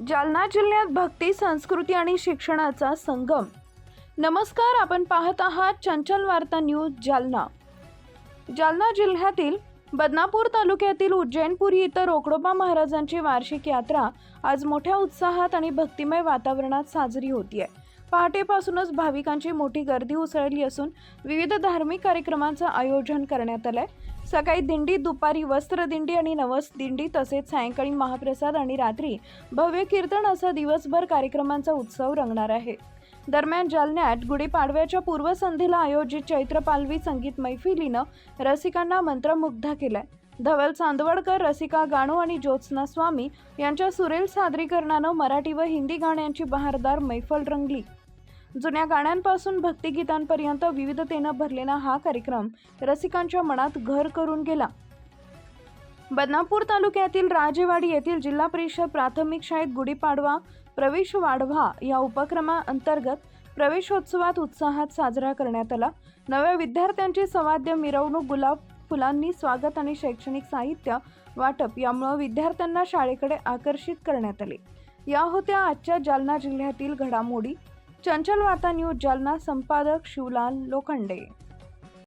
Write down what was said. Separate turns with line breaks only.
जालना जिल्ह्यात भक्ती, संस्कृती आणि शिक्षणाचा संगम। नमस्कार, आपण पाहत आहात चंचल वार्ता न्यूज जालना। जालना जिल्ह्यातील बदनापूर तालुक्यातील उज्जैनपुरी इथं रोकडोबा महाराजांची वार्षिक यात्रा आज मोठ्या उत्साहात आणि भक्तिमय वातावरणात साजरी होतीये। पहाटेपासूनच भाविकांची मोठी गर्दी उसळली असून विविध धार्मिक कार्यक्रमांचं आयोजन करण्यात आलंय। सकाळी दिंडी, दुपारी वस्त्रदिंडी आणि नवस दिंडी, तसेच सायंकाळी महाप्रसाद आणि रात्री भव्य कीर्तन असा दिवसभर कार्यक्रमांचा उत्सव रंगणार आहे। दरम्यान जालन्यात गुढीपाडव्याच्या पूर्वसंध्येला आयोजित चैत्र पालवी संगीत मैफिलीनं रसिकांना मंत्रमुग्ध केलंय। धवल चांदवडकर, रसिका गाणू आणि ज्योत्स्ना स्वामी यांच्या सुरेल सादरीकरणानं मराठी व हिंदी गाण्यांची बहारदार मैफल रंगली। जुन्या गाण्यांपासून भक्तिगीतांपर्यंत विविधतेनं भरलेला हा कार्यक्रम रसिकांच्या मनात घर करून गेला। बदनापूर तालुक्यातील राजेवाडी येथील जिल्हा परिषद प्राथमिक शाळेत गुढीपाडवा प्रवेश वाढवा या उपक्रमाअंतर्गत प्रवेशोत्सवात उत्साहात साजरा करण्यात आला। नव्या विद्यार्थ्यांची सवाद्य मिरवणूक, गुलाब फुलांनी स्वागत आणि शैक्षणिक साहित्य वाटप यामुळे विद्यार्थ्यांना शाळेकडे आकर्षित करण्यात आले। या होत्या आजच्या जालना जिल्ह्यातील घडामोडी। चंचल वार्ता न्यूज जालना, संपादक शिवलाल लोखंडे।